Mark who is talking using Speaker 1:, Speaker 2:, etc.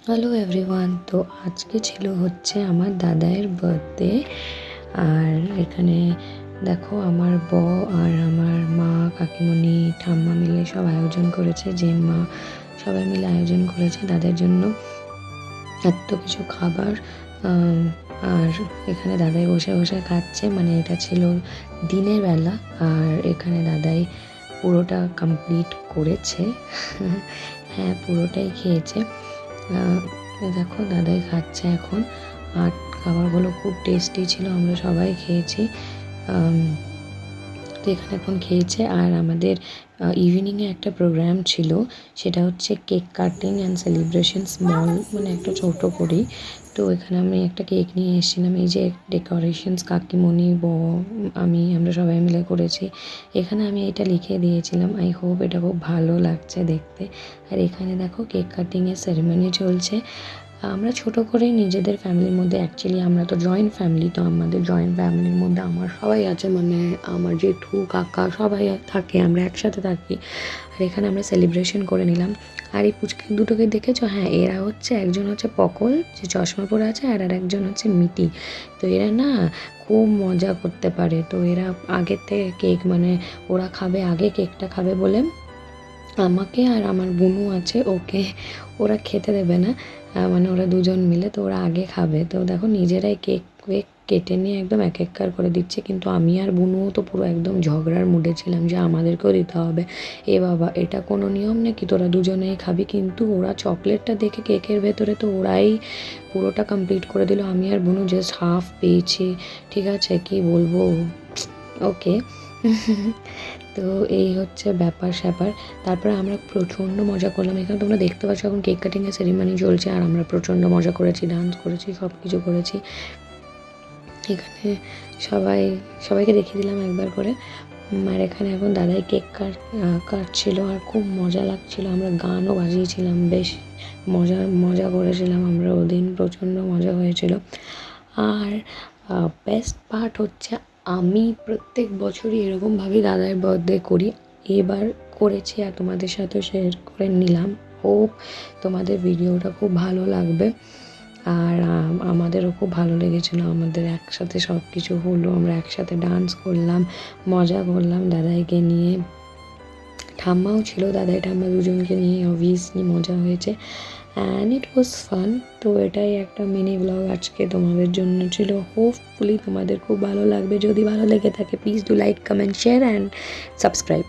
Speaker 1: Hello everyone, তো আজকে ছিল হচ্ছে আমার দাদাইয়ের বার্থডে। আর এখানে দেখো আমার বউ আর আমার মা, কাকিমণি, ঠাম্মা মিলে সব আয়োজন করেছে, মা সবাই মিলে আয়োজন করেছে দাদার জন্য এত কিছু খাবার। আর এখানে দাদাই বসে বসে খাচ্ছে, মানে এটা ছিল দিনের বেলা। আর এখানে দাদাই পুরোটা কমপ্লিট করেছে। হ্যাঁ, পুরোটাই খেয়েছে। দেখো দাদাই খাচ্ছে এখন। আর খাবারগুলো খুব টেস্টি ছিল, আমরা সবাই খেয়েছি। তো এখানে এখন খেয়েছে। আর আমাদের ইভিনিংয়ে একটা প্রোগ্রাম ছিল, সেটা হচ্ছে cake cutting and celebration small, মানে একটা ছোট করেই। তো এখানে আমি একটা কেক নিয়ে এসেছিলাম, এই যে ডেকোরেশনস কাকিমণি, আমরা সবাই মিলে করেছি। এখানে আমি এটা লিখে দিয়েছিলাম, আই হোপ এটা খুব ভালো লাগছে দেখতে। আর এখানে দেখো কেক কাটিংয়ের সেরেমনি চলছে। আমরা ছোট করেই নিজেদের ফ্যামিলির মধ্যে, অ্যাকচুয়ালি আমরা তো জয়েন্ট ফ্যামিলি, তো আমাদের জয়েন্ট ফ্যামিলির মধ্যে আমার সবাই আছে, মানে আমার জেঠু কাকা সবাই থাকে, আমরা একসাথে থাকি। আর এখানে আমরা সেলিব্রেশন করে নিলাম। আর এই পুচকে দুটোকে দেখেছো? হ্যাঁ, এরা হচ্ছে, একজন হচ্ছে পকল যে চশমা পরে আছে, আর একজন হচ্ছে মিটি। তো এরা না খুব মজা করতে পারে। তো এরা আগের থেকে কেক, মানে ওরা খাবে আগে, কেকটা খাবে বলে আমাকে আর আমার বোনও আছে, ওরা খেতে দেবে না। মানে ওরা দুজন মিলে, তো ওরা আগে খাবে। তো দেখো নিজেরাই কেক কেটে নিয়ে একদম এক একবার করে দিচ্ছে, কিন্তু আমি আর বোনও তো পুরো একদম ঝগড়ার মুডে ছিলাম যে আমাদেরকেও দিতে হবে। এ বাবা, এটা কোনো নিয়ম নাকি তোরা দুজনেই খাবি? কিন্তু ওরা চকলেটটা দেখে কেকের ভেতরে, তো ওরাই পুরোটা কমপ্লিট করে দিল, আমি আর বোনও জাস্ট হাফ পেয়েছি। ঠিক আছে, কি বলবো, ওকে। তো এই হচ্ছে ব্যাপার স্যাপার। তারপরে আমরা প্রচণ্ড মজা করলাম। এখানে তোমরা দেখতে পাচ্ছ এখন কেক কাটিংয়ের সেরিমনি চলছে, আর আমরা প্রচণ্ড মজা করেছি, ডান্স করেছি, সব কিছু করেছি। এখানে সবাইকে দেখিয়ে দিলাম একবার করে। আর এখানে এখন দাদাই কেক কাটছিল, আর খুব মজা লাগছিল। আমরা গানও বাজিয়েছিলাম, বেশ মজা করেছিলাম আমরা ওদিন, প্রচণ্ড মজা হয়েছিল। আর বেস্ট পার্ট হচ্ছে, আমি প্রত্যেক বছরই এরকমভাবেই দাদার বার্থডে করি, এবার করেছি আর তোমাদের সাথেও শেয়ার করে নিলাম। হোপ তোমাদের ভিডিওটা খুব ভালো লাগবে। আর আমাদেরও খুব ভালো লেগেছিলো, আমাদের একসাথে সব কিছু হলো, আমরা একসাথে ডান্স করলাম, মজা করলাম দাদাইকে নিয়ে। ঠাম্মাও ছিল, দাদাই ঠাম্মা দুজনকে নিয়ে অবভিয়াসলি মজা হয়েছে, অ্যান্ড ইট ওয়াজ ফান। তো এটাই একটা মিনি ব্লগ আজকে তোমাদের জন্য ছিল। হোপফুলি তোমাদের খুব ভালো লাগবে। যদি ভালো লেগে থাকে please do like, comment, share and subscribe.